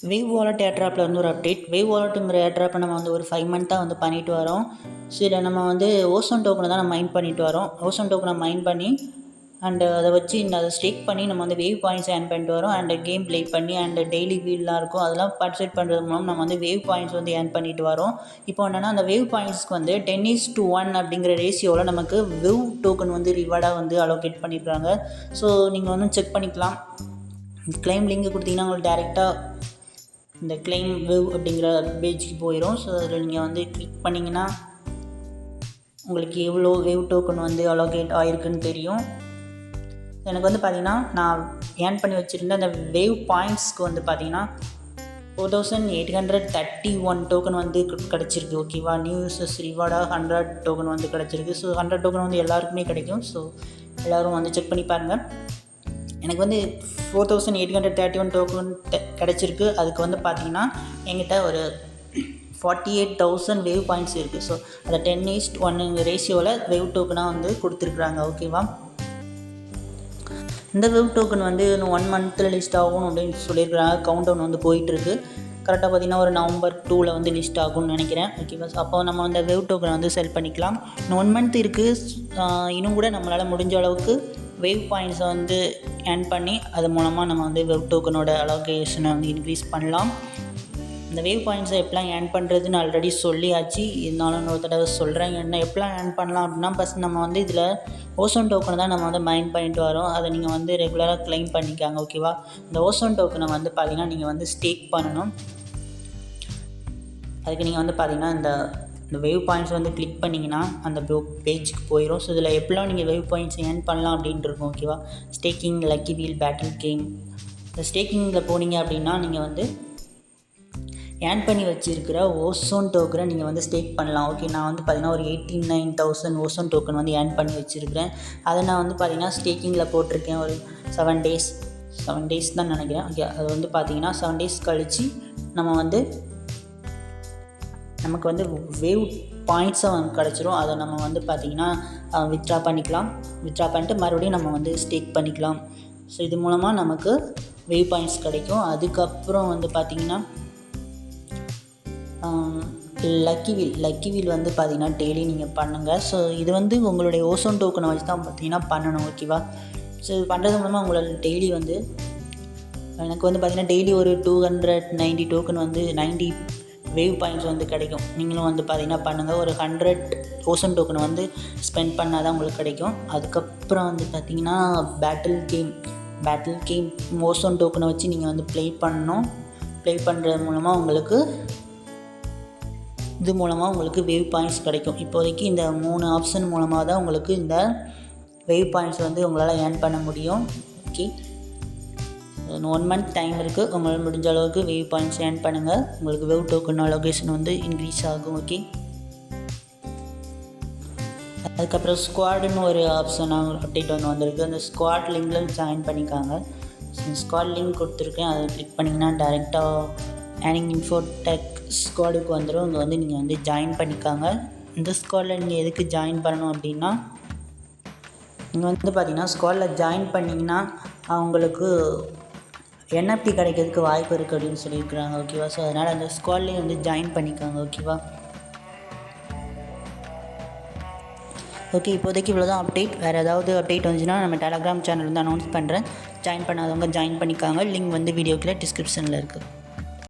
Wave wallet ஏர்ட்ராப்பில் வந்து ஒரு update. Wave வாலெட்டுங்கிற ஏர்ட்ராப்பை நம்ம வந்து ஒரு 5 மந்த்தாக வந்து பண்ணிட்டு வரோம். ஸோ இதில் நம்ம வந்து ஓசோன் டோக்கனை தான் நம்ம மைன் பண்ணிட்டு வரோம். ஓசோன் டோக்கனை மைன் பண்ணி அண்டு அதை வச்சு அதை ஸ்டேக் பண்ணி நம்ம வந்து வேவ் பாயிண்ட்ஸ் ஏர்ன் பண்ணிட்டு வரோம். அண்டு கேம் ப்ளே பண்ணி அண்டு டெய்லி வீல்லாம் இருக்கும், அதெல்லாம் பார்ட்டிசிபேட் பண்ணுறது மூலம் நம்ம வந்து வேவ் பாயிண்ட்ஸ் வந்து ஏர்ன் பண்ணிட்டு வரோம். இப்போ என்னென்னா அந்த வேவ் பாயிண்ட்ஸ்க்கு வந்து 10:1 அப்படிங்கிற ரேஷியோவில் நமக்கு வேவ் டோக்கன் வந்து ரிவார்டாக வந்து அலோகேட் பண்ணியிருக்காங்க. ஸோ நீங்கள் வந்து செக் பண்ணிக்கலாம். கிளைம் லிங்க் கொடுத்தீங்கன்னா உங்களுக்கு டேரெக்டாக இந்த கிளைம் வேவ் அப்படிங்கிற பேஜுக்கு போயிடும். ஸோ அதில் நீங்கள் வந்து கிளிக் பண்ணிங்கன்னா உங்களுக்கு எவ்வளோ வேவ் டோக்கன் வந்து அலோகேட் ஆகிருக்குன்னு தெரியும். எனக்கு வந்து பார்த்திங்கன்னா நான் ஏர்ன் பண்ணி வச்சுருந்த அந்த வேவ் பாயிண்ட்ஸ்க்கு வந்து பார்த்திங்கன்னா 4831 டோக்கன் வந்து கிடச்சிருக்கு. ஓகேவா, நியூ யூசர்ஸ் ரிவார்டாக 100 டோக்கன் வந்து கிடச்சிருக்கு. ஸோ 100 டோக்கன் வந்து எல்லாருக்குமே கிடைக்கும். ஸோ எல்லோரும் வந்து செக் பண்ணி பாருங்கள். எனக்கு வந்து 4831 டோக்கன் கிடச்சிருக்கு. அதுக்கு வந்து பார்த்திங்கன்னா என்கிட்ட ஒரு 48,000 வேவ் பாயிண்ட்ஸ் இருக்குது. ஸோ அதை 10:1 ரேஷியோவில் வேவ் டோக்கனாக வந்து கொடுத்துருக்குறாங்க. ஓகேவா, இந்த வேவ் டோக்கன் வந்து இன்னும் 1 மந்த்தில் லிஸ்ட் ஆகும் அப்படின்னு சொல்லியிருக்கிறாங்க. கவுண்ட் டவுன் வந்து போயிட்டுருக்கு. கரெக்டாக பார்த்திங்கன்னா ஒரு நவம்பர் 2 வந்து லிஸ்ட் ஆகும்னு நினைக்கிறேன். ஓகேவா, அப்போ நம்ம அந்த வேவ் டோக்கனை வந்து செல் பண்ணிக்கலாம். இன்னும் 1 மந்த் இருக்குது. இன்னும் கூட நம்மளால் முடிஞ்ச அளவுக்கு வேவ் பாயிண்ட்ஸை வந்து ஏர்ன் பண்ணி அது மூலமாக நம்ம வந்து வேவ் டோக்கனோட அலோகேஷனை வந்து இன்க்ரீஸ் பண்ணலாம். இந்த வேவ் பாயிண்ட்ஸை எப்படிலாம் ஏர்ன் பண்ணுறதுன்னு ஆல்ரெடி சொல்லியாச்சு. இருந்தாலும் இன்னொரு தடவை சொல்கிறேன். என்ன எப்படிலாம் ஏர்ன் பண்ணலாம் அப்படின்னா, ஃபஸ்ட் நம்ம வந்து இதில் ஓசோன் டோக்கனை தான் நம்ம வந்து மைன் பண்ணிட்டு வரோம். அதை நீங்கள் வந்து ரெகுலராக கிளைம் பண்ணிக்காங்க. ஓகேவா, இந்த ஓசோன் டோக்கனை வந்து பார்த்திங்கன்னா நீங்கள் வந்து ஸ்டேக் பண்ணணும். அதுக்கு நீங்கள் வந்து பார்த்திங்கன்னா இந்த வேவ் பாயிண்ட்ஸ் வந்து கிளிக் பண்ணிங்கன்னா அந்த பேஜுக்கு போயிடும். ஸோ இதில் எப்படிலாம் நீங்கள் வேவ் பாயிண்ட்ஸ் ஏர்ன் பண்ணலாம் அப்படின்ட்டு இருக்கும். ஓகேவா, stacking, lucky wheel, battle game. இந்த ஸ்டேக்கிங்கில் போனீங்க அப்படின்னா நீங்கள் வந்து ஏர்ன் பண்ணி வச்சுருக்கிற ஓசோன் டோக்கனை நீங்கள் வந்து ஸ்டேக் பண்ணலாம். ஓகே, நான் வந்து பார்த்திங்கன்னா ஒரு 89,000 ஓசோன் டோக்கன் வந்து ஏர்ன் பண்ணி வச்சுருக்கிறேன். அதை நான் வந்து பார்த்திங்கன்னா ஸ்டேக்கிங்கில் போட்டிருக்கேன். ஒரு 7 டேஸ் தான் நினைக்கிறேன். ஓகே, அது வந்து பார்த்திங்கன்னா 7 டேஸ் கழித்து நமக்கு வந்து வேவ் பாயிண்ட்ஸை கிடச்சிரும். அதை நம்ம வந்து பார்த்திங்கன்னா வித்ட்ரா பண்ணிக்கலாம். வித்ட்ரா பண்ணிட்டு மறுபடியும் நம்ம வந்து ஸ்டேக் பண்ணிக்கலாம். ஸோ இது மூலமாக நமக்கு வேவ் பாயிண்ட்ஸ் கிடைக்கும். அதுக்கப்புறம் வந்து பார்த்திங்கன்னா லக்கி வீல் வந்து பார்த்திங்கன்னா டெய்லி நீங்கள் பண்ணுங்கள். ஸோ இது வந்து உங்களுடைய ஓசோன் டோக்கனை வச்சு தான் பார்த்திங்கன்னா பண்ணணும். ஓகேவா, ஸோ இது பண்ணுறது மூலமாக உங்களால் டெய்லி வந்து எனக்கு வந்து பார்த்திங்கன்னா டெய்லி ஒரு 290 டோக்கன் வந்து 90 வேவ் பாயிண்ட்ஸ் வந்து கிடைக்கும். நீங்களும் வந்து பார்த்திங்கன்னா பண்ணுங்கள். ஒரு 100 ஓசோன் டோக்கன் வந்து ஸ்பெண்ட் பண்ணால் தான் உங்களுக்கு கிடைக்கும். அதுக்கப்புறம் வந்து பார்த்திங்கன்னா பேட்டில் கேம் ஓசோன் டோக்கனை வச்சு நீங்கள் வந்து ப்ளே பண்ணுறது மூலமாக உங்களுக்கு வேவ் பாயிண்ட்ஸ் கிடைக்கும். இப்போதைக்கு இந்த 3 ஆப்ஷன் மூலமாக தான் உங்களுக்கு இந்த வேவ் பாயிண்ட்ஸ் வந்து உங்களால் ஏர்ன் பண்ண முடியும். ஓகே, 1 மந்த் டைம் இருக்குது. உங்களால் முடிஞ்ச அளவுக்கு வேவ் பாயிண்ட்ஸ் ஏர்ன் பண்ணுங்கள். உங்களுக்கு வேவ் டோக்கன் அலோகேஷன் வந்து இன்க்ரீஸ் ஆகும். ஓகே, அதுக்கப்புறம் ஸ்குவாடுன்னு ஒரு ஆப்ஷன் அப்டேட் ஒன்று வந்திருக்கு. அந்த ஸ்குவாட் லிங்கில் ஜாயின் பண்ணிக்காங்க. ஸ்குவாட் லிங்க் கொடுத்துருக்கேன். அதை கிளிக் பண்ணிங்கன்னா டேரெக்டாக ஏர்னிங் இன்ஃபோடெக் ஸ்குவாடுக்கு வந்துடும். இங்கே வந்து நீங்கள் வந்து ஜாயின் பண்ணிக்காங்க. இந்த ஸ்குவாடில் நீங்கள் எதுக்கு ஜாயின் பண்ணணும் அப்படின்னா, நீங்கள் வந்து பார்த்திங்கன்னா ஸ்குவாடில் ஜாயின் பண்ணிங்கன்னா அவங்களுக்கு NFT கிடைக்கிறதுக்கு வாய்ப்பு இருக்குது அப்படின்னு சொல்லியிருக்கிறாங்க. ஓகேவா, ஸோ அதனால் அந்த ஸ்குவாட்லேயும் வந்து ஜாயின் பண்ணிக்காங்க. ஓகேவா, ஓகே, இப்போதைக்கு இவ்வளோ தான் அப்டேட். வேறு ஏதாவது அப்டேட் வந்துச்சுன்னா நம்ம டெலகிராம் சேனல் வந்து அனௌன்ஸ் பண்ணுறேன். ஜாயின் பண்ணாதவங்க ஜாயின் பண்ணிக்காங்க. லிங்க் வந்து வீடியோக்குள்ளே டிஸ்கிரிப்ஷனில் இருக்குது.